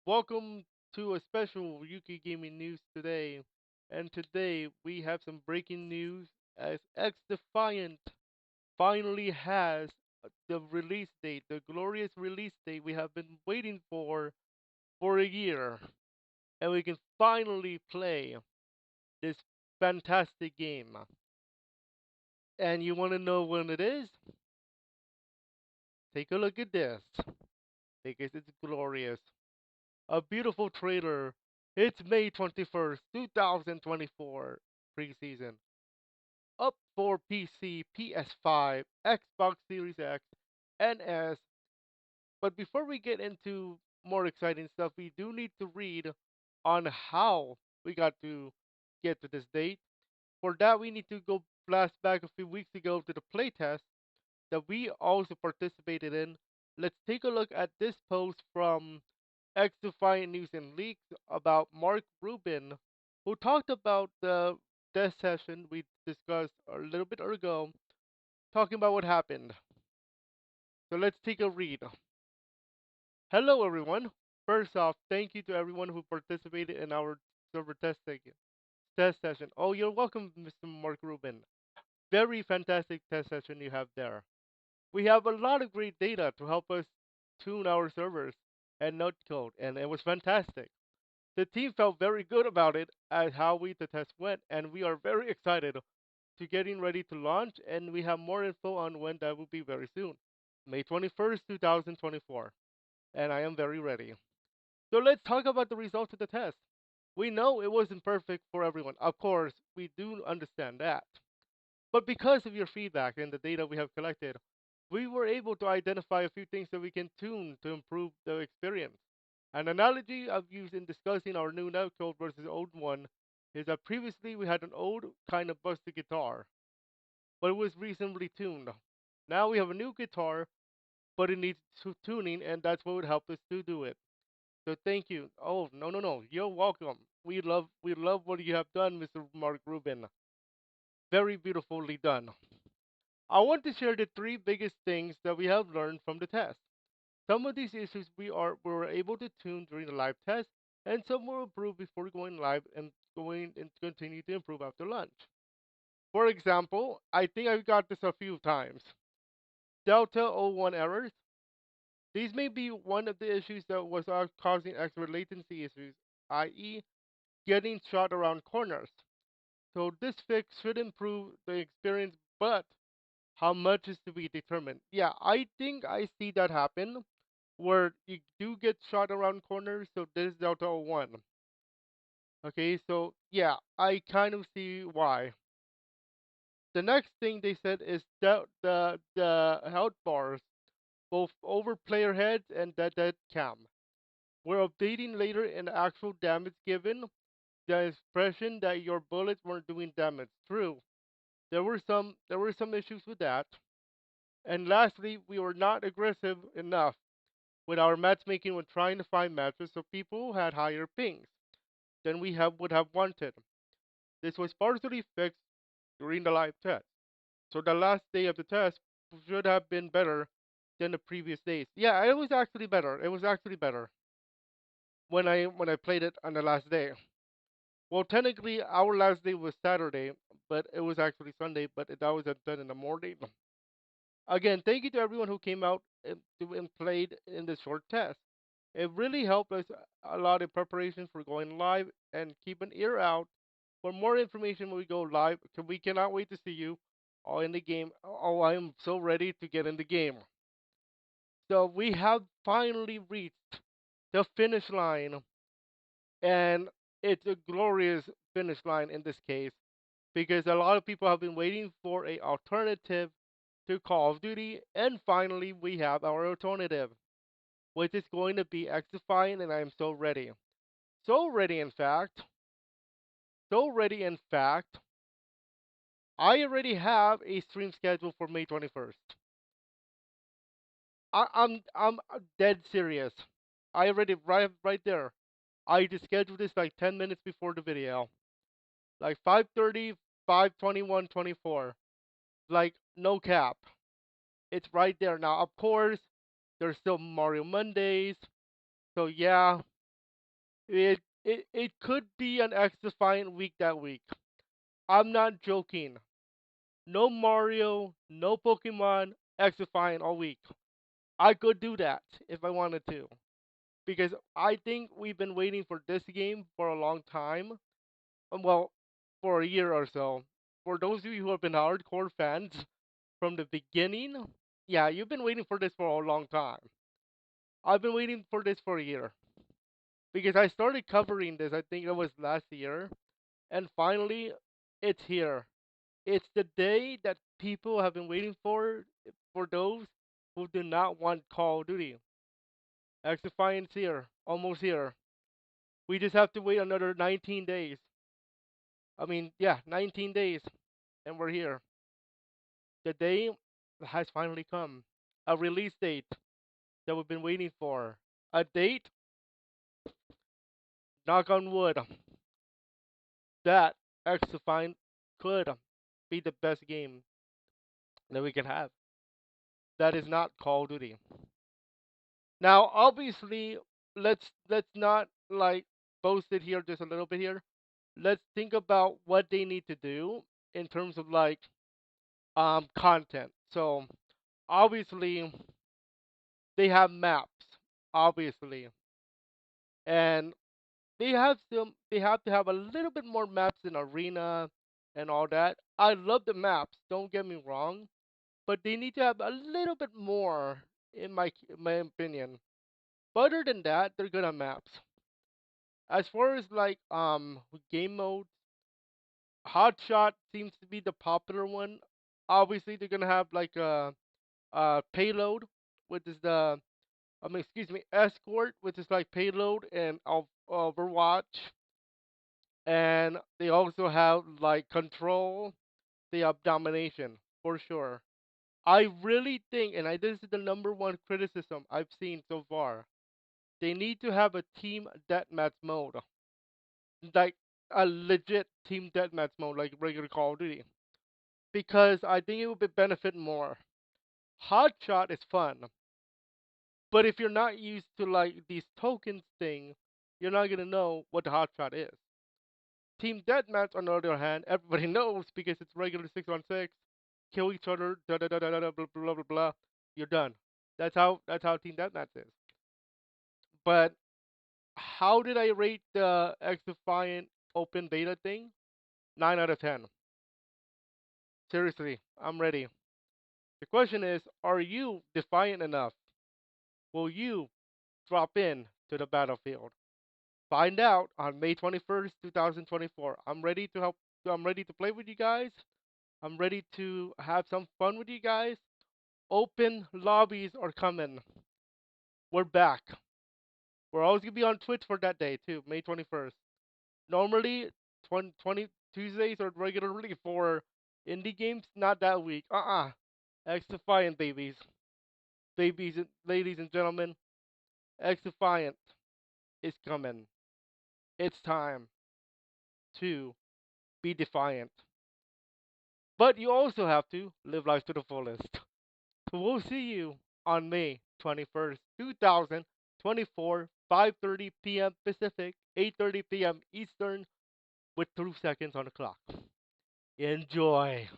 Welcome to a special Yuki Gaming News today. And today we have some breaking news as Xdefiant finally has the release date, the glorious release date we have been waiting for a year. And we can finally play this fantastic game. And you want to know when it is? Take a look at this because it's glorious. A beautiful trailer. It's May 21st, 2024 preseason. Up for PC, PS5, Xbox Series X, and S. But before we get into more exciting stuff, we do need to read on how we got to get to this date. For that, we need to go blast back a few weeks ago to the playtest that we also participated in. Let's take a look at this post from Xdefiant News and Leaks about Mark Rubin, who talked about the death session we discussed a little bit ago, talking about what happened. So let's take a read. Hello, everyone. First off, thank you to everyone who participated in our server test session. Oh, you're welcome, Mr. Mark Rubin. Very fantastic test session you have there. We have a lot of great data to help us tune our servers and node code, and it was fantastic. The team felt very good about it as how the test went, and we are very excited to getting ready to launch, and we have more info on when that will be very soon. May 21st, 2024, and I am very ready. So let's talk about the results of the test. We know it wasn't perfect for everyone. Of course, we do understand that. But because of your feedback and the data we have collected, we were able to identify a few things that we can tune to improve the experience. An analogy I've used in discussing our new netcode versus old one is that previously we had an old kind of busted guitar, but it was reasonably tuned. Now we have a new guitar, but it needs tuning, and that's what would help us to do it. So thank you. Oh, no, no, no. You're welcome. We love what you have done, Mr. Mark Rubin. Very beautifully done. I want to share the three biggest things that we have learned from the test. Some of these issues we were able to tune during the live test, and some were improved before going live and going and continue to improve after lunch. For example, I think I've got this a few times. Delta O1 errors. These may be one of the issues that was causing extra latency issues, i.e., getting shot around corners. So this fix should improve the experience, but how much is to be determined. Yeah, I think I see that happen where you do get shot around corners. So this is Delta O1. Okay, so yeah, I kind of see why. The next thing they said is that the health bars, both over player heads and dead cam, were updating later in actual damage given the impression that your bullets weren't doing damage. True, there were some issues with that. And lastly, we were not aggressive enough with our matchmaking when trying to find matches so people had higher pings than would have wanted. This was partially fixed during the live test. So the last day of the test should have been better than the previous days. Yeah, it was actually better. It was actually better when I played it on the last day. Well, technically our last day was Saturday, but it was actually Sunday. But that was at 10 in the morning. Again, thank you to everyone who came out and played in the short test. It really helped us a lot in preparation for going live and keep an ear out for more information when we go live. We cannot wait to see you all in the game. Oh, I am so ready to get in the game. So we have finally reached the finish line, and it's a glorious finish line in this case because a lot of people have been waiting for a alternative to Call of Duty, and finally we have our alternative, which is going to be Xdefiant, and I am so ready. So ready, in fact. So ready, in fact. I already have a stream schedule for May 21st. I'm dead serious. I already right there. I just scheduled this like 10 minutes before the video, like 5:30, 5:21, 24. Like no cap. It's right there now. Of course, there's still Mario Mondays. So yeah, It could be an Xdefiant week that week. I'm not joking. No Mario, no Pokemon, Xdefiant all week. I could do that if I wanted to. Because I think we've been waiting for this game for a long time. Well, for a year or so. For those of you who have been hardcore fans from the beginning, yeah, you've been waiting for this for a long time. I've been waiting for this for a year. Because I started covering this, I think it was last year, and finally, it's here. It's the day that people have been waiting for those who do not want Call of Duty. Xdefiant's here, almost here. We just have to wait another 19 days. I mean, yeah, 19 days, and we're here. The day has finally come. A release date that we've been waiting for. A date, knock on wood, that Xdefiant could be the best game that we can have. That is not Call of Duty. Now, obviously, let's not like boast it here just a little bit here. Let's think about what they need to do in terms of like content. So obviously they have maps, obviously, and they have to have a little bit more maps in arena and all that. I love the maps, don't get me wrong, but they need to have a little bit more in my opinion. But other than that, they're good on maps. As far as like game mode, Hotshot seems to be the popular one. Obviously, they're gonna have like a payload, which is the excuse me, escort, which is like payload and Overwatch, and they also have like control. They have domination for sure. I really think, and this is the number one criticism I've seen so far. They need to have a team deathmatch mode, like a legit team deathmatch mode, like regular Call of Duty, because I think it would be benefit more. Hotshot is fun, but if you're not used to like these tokens thing, you're not gonna know what the hotshot is. Team deathmatch, on the other hand, everybody knows because it's regular 6-on-6, kill each other, da da da da da, blah blah blah blah. You're done. That's how team deathmatch is. But how did I rate the X Defiant open beta thing? 9 out of 10. Seriously, I'm ready. The question is, are you defiant enough? Will you drop in to the battlefield? Find out on May 21st, 2024. I'm ready to help. I'm ready to play with you guys. I'm ready to have some fun with you guys. Open lobbies are coming. We're back. We're always gonna be on Twitch for that day too, May 21st. Normally, 20 Tuesdays are regularly for indie games. Not that week. X Defiant babies, ladies and gentlemen. X Defiant is coming. It's time to be defiant. But you also have to live life to the fullest. So we'll see you on May 21st, 2024, 5:30 p.m. Pacific, 8:30 p.m. Eastern, with 2 seconds on the clock. Enjoy.